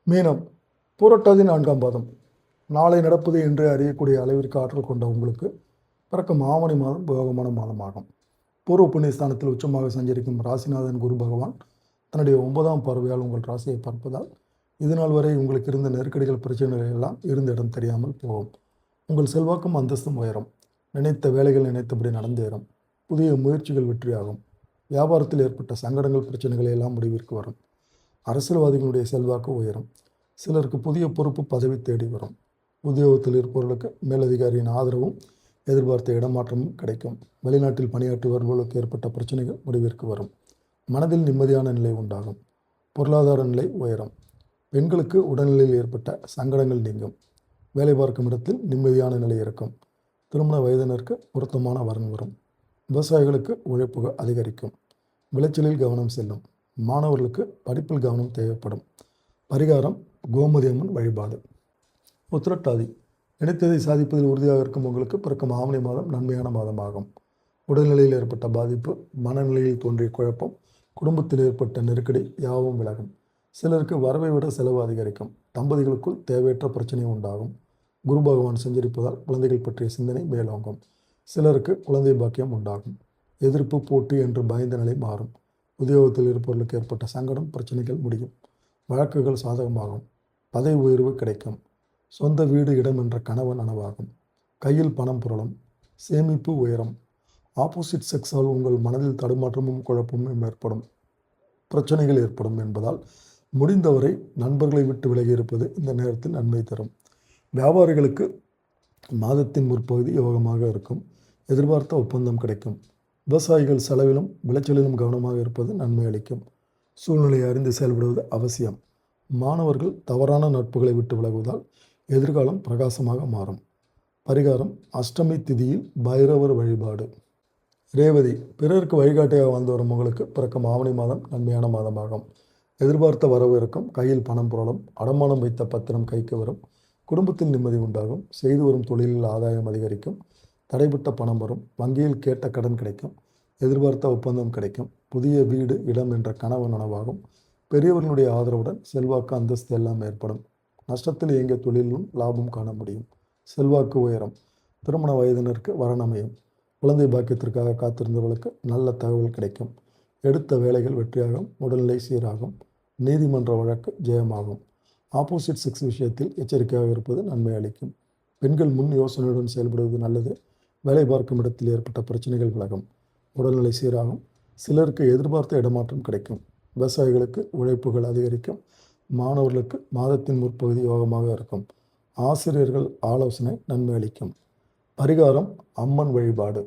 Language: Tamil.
மீனம் புரட்டாதி 4ஆம் பாதம். நாளை நடப்பது என்று அறியக்கூடிய அளவிற்கு ஆற்றல் கொண்ட உங்களுக்கு பிறக்கும் ஆவணி மாதம் யோகமான மாதமாகும். பூர்வ புண்ணிய ஸ்தானத்தில் உச்சமாக சஞ்சரிக்கும் ராசிநாதன் குரு பகவான் தன்னுடைய 9ஆம் பார்வையால் உங்கள் ராசியை பார்ப்பதால் இதுநாள் வரை உங்களுக்கு இருந்த நெருக்கடிகள் பிரச்சனைகள் எல்லாம் இருந்த இடம் தெரியாமல் போகும். உங்கள் செல்வாக்கும் அந்தஸ்தும் உயரும். நினைத்த வேலைகள் நினைத்தபடி நடந்தேறும். புதிய முயற்சிகள் வெற்றியாகும். வியாபாரத்தில் ஏற்பட்ட சங்கடங்கள் பிரச்சனைகள் எல்லாம் முடிவிற்கு வரும். அரசியல்வாதிகளுடைய செல்வாக்கு உயரும். சிலருக்கு புதிய பொறுப்பு பதவி தேடி வரும். உத்தியோகத்தில் இருப்பவர்களுக்கு மேலதிகாரியின் ஆதரவும் எதிர்பார்த்த இடமாற்றமும் கிடைக்கும். வெளிநாட்டில் பணியாற்றி வருபவர்களுக்கு ஏற்பட்ட பிரச்சனைகள் முடிவிற்கு வரும். மனதில் நிம்மதியான நிலை உண்டாகும். பொருளாதார நிலை உயரும். பெண்களுக்கு உடல்நிலையில் ஏற்பட்ட சங்கடங்கள் நீங்கும். வேலை பார்க்கும் இடத்தில் நிம்மதியான நிலை இருக்கும். திருமண வயதினருக்கு பொருத்தமான வரன் வரும். விவசாயிகளுக்கு உழைப்பு அதிகரிக்கும். விளைச்சலில் கவனம் செல்லும். மாணவர்களுக்கு படிப்பில் கவனம் தேவைப்படும். பரிகாரம் கோமதி அம்மன் வழிபாடு. உத்திரட்டாதி நினைத்ததை சாதிப்பதில் உறுதியாக இருக்கும் உங்களுக்கு பிறக்கும் ஆவணி மாதம் நன்மையான மாதமாகும். உடல்நிலையில் ஏற்பட்ட பாதிப்பு, மனநிலையில் தோன்றிய குழப்பம், குடும்பத்தில் ஏற்பட்ட நெருக்கடி யாவும் விலகும். சிலருக்கு வரவை விட செலவு அதிகரிக்கும். தம்பதிகளுக்குள் தேவையற்ற பிரச்சனை உண்டாகும். குரு பகவான் சஞ்சரிப்பதால் குழந்தைகள் பற்றிய சிந்தனை மேலோங்கும். சிலருக்கு குழந்தை பாக்கியம் உண்டாகும். எதிர்ப்பு, போட்டி என்று பயந்த நிலை மாறும். உத்தியோகத்தில் இருப்பவர்களுக்கு ஏற்பட்ட சங்கடம் பிரச்சனைகள் முடியும். வழக்குகள் சாதகமாகும். பதவி உயர்வு கிடைக்கும். சொந்த வீடு இடம் என்ற கனவு நனவாகும். கையில் பணம் புரளும். சேமிப்பு உயரும். ஆப்போசிட் செக்ஸால் உங்கள் மனதில் தடுமாற்றமும் குழப்பமும் ஏற்படும். பிரச்சனைகள் ஏற்படும் என்பதால் முடிந்தவரை நண்பர்களை விட்டு விலகி இருப்பது இந்த நேரத்தில் நன்மை தரும். வியாபாரிகளுக்கு மாதத்தின் முற்பகுதி யோகமாக இருக்கும். எதிர்பார்த்த ஒப்பந்தம் கிடைக்கும். விவசாயிகள் செலவிலும் விளைச்சலிலும் கவனமாக இருப்பது நன்மை அளிக்கும். சூழ்நிலையை அறிந்து செயல்படுவது அவசியம். மாணவர்கள் தவறான நட்புகளை விட்டு விலகுவதால் எதிர்காலம் பிரகாசமாக மாறும். பரிகாரம் அஷ்டமி திதியில் பைரவர் வழிபாடு. ரேவதி பிறருக்கு வழிகாட்டியாக வாழ்ந்து வரும் உங்களுக்கு பிறக்கும் ஆவணி மாதம் நன்மையான மாதமாகும். எதிர்பார்த்த வரவு இருக்கும். கையில் பணம் புரளும். அடமானம் வைத்த பத்திரம் கைக்கு வரும். குடும்பத்தில் நிம்மதி உண்டாகும். செய்து வரும் தொழிலில் ஆதாயம் அதிகரிக்கும். தடைபட்ட பணம் வரும். வங்கியில் கேட்ட கடன் கிடைக்கும். எதிர்பார்த்த ஒப்பந்தம் கிடைக்கும். புதிய வீடு இடம் என்ற கனவு நனவாகும். பெரியவர்களுடைய ஆதரவுடன் செல்வாக்கு அந்தஸ்து எல்லாம் ஏற்படும். நஷ்டத்தில் இயங்கிய தொழிலும் லாபம் காண முடியும். செல்வாக்கு உயரும். திருமண வயதினருக்கு வரணமையும். குழந்தை பாக்கியத்திற்காக காத்திருந்தவர்களுக்கு நல்ல தகவல் கிடைக்கும். எடுத்த வேலைகள் வெற்றியாகும். உடல்நிலை சீராகும். நீதிமன்ற வழக்கு ஜெயமாகும். ஆப்போசிட் செக்ஸ் விஷயத்தில் எச்சரிக்கையாக இருப்பது நன்மை அளிக்கும். பெண்கள் முன் யோசனையுடன் செயல்படுவது நல்லது. வேலை பார்க்கும் இடத்தில் ஏற்பட்ட பிரச்சனைகள் விலகும். உடல்நிலை சீராகும். சிலருக்கு எதிர்பார்த்த இடமாற்றம் கிடைக்கும். விவசாயிகளுக்கு உழைப்புகள் அதிகரிக்கும். மாணவர்களுக்கு மாதத்தின் முற்பகுதி யோகமாக இருக்கும். ஆசிரியர்கள் ஆலோசனை நன்மை அளிக்கும். பரிகாரம் அம்மன் வழிபாடு.